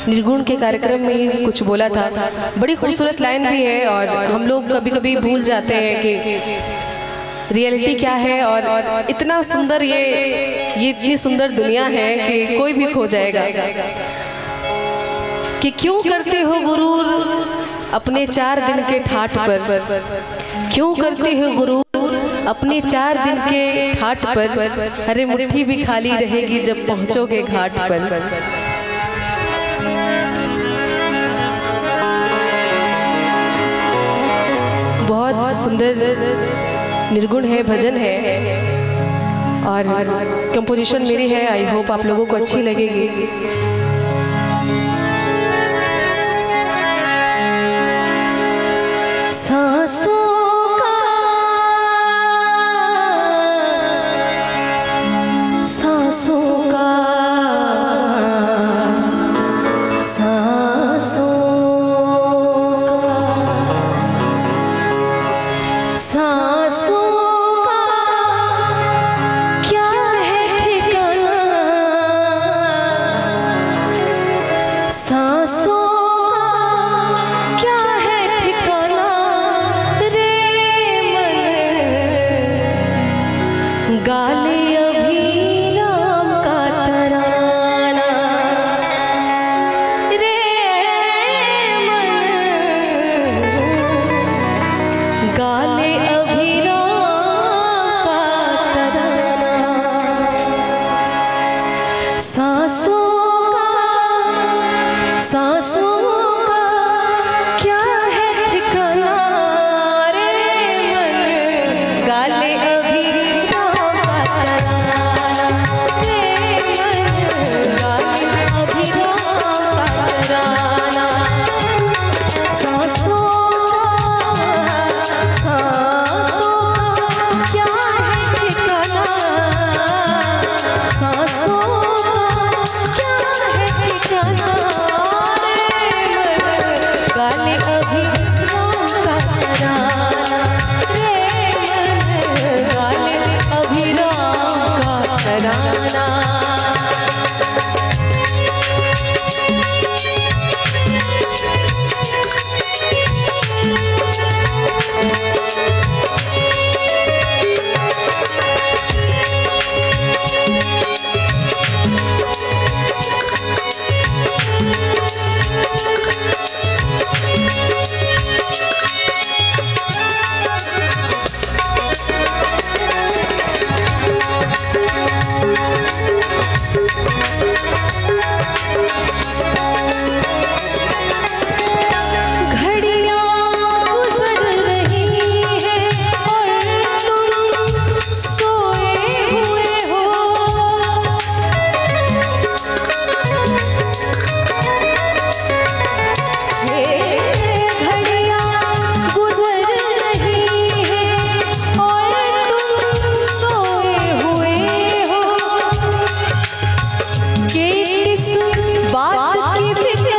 निर्गुण के कार्यक्रम में ही कुछ बोला था। बड़ी खूबसूरत लाइन भी है और हम लोग कभी कभी भूल जाते हैं कि रियलिटी क्या है और इतना सुंदर ये इतनी सुंदर दुनिया है कि कोई भी खो जाएगा। कि क्यों करते हो गुरूर अपने 4 दिन के ठाठ पर, क्यों करते हो गुरूर अपने 4 दिन के ठाठ पर, अरे मुट्ठी भी खाली रहेगी जब पहुंचोगे घाट पर। बहुत सुंदर निर्गुण है, भजन है और कंपोजिशन मेरी है। आई होप आप लोगों को अच्छी लगेगी। सांसों का सांसों का सांसों सांसों का क्या है ठिकाना, सांसों का क्या है ठिकाना रे मन, गाले अभी राम का तराना रे मन, गाले अभी राम का तराना। सांसों सांसों का क्या है ठिकाना रे मन, गाले अभी राम का तराना रे मन, गाले अभी राम का तराना। सांसों सांसों का क्या है ठिकाना, सांसों का क्या है ठिकाना, गाले अभी राम का तराना रे मन, गाले अभी राम का तराना। बात की फिक्र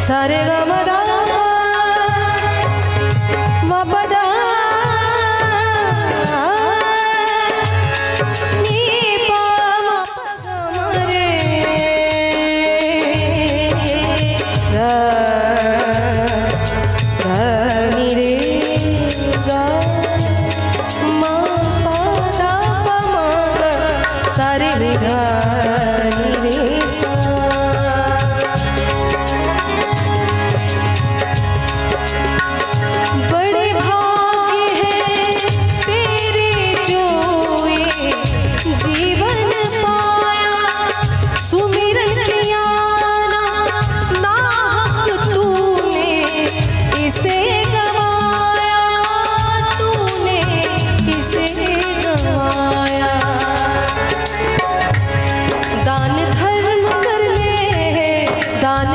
सारे ग म दा म प दा नी प म ग म रे गा गा नी रे गा म प दा प म ग सारे रे गा नी रे सा। दान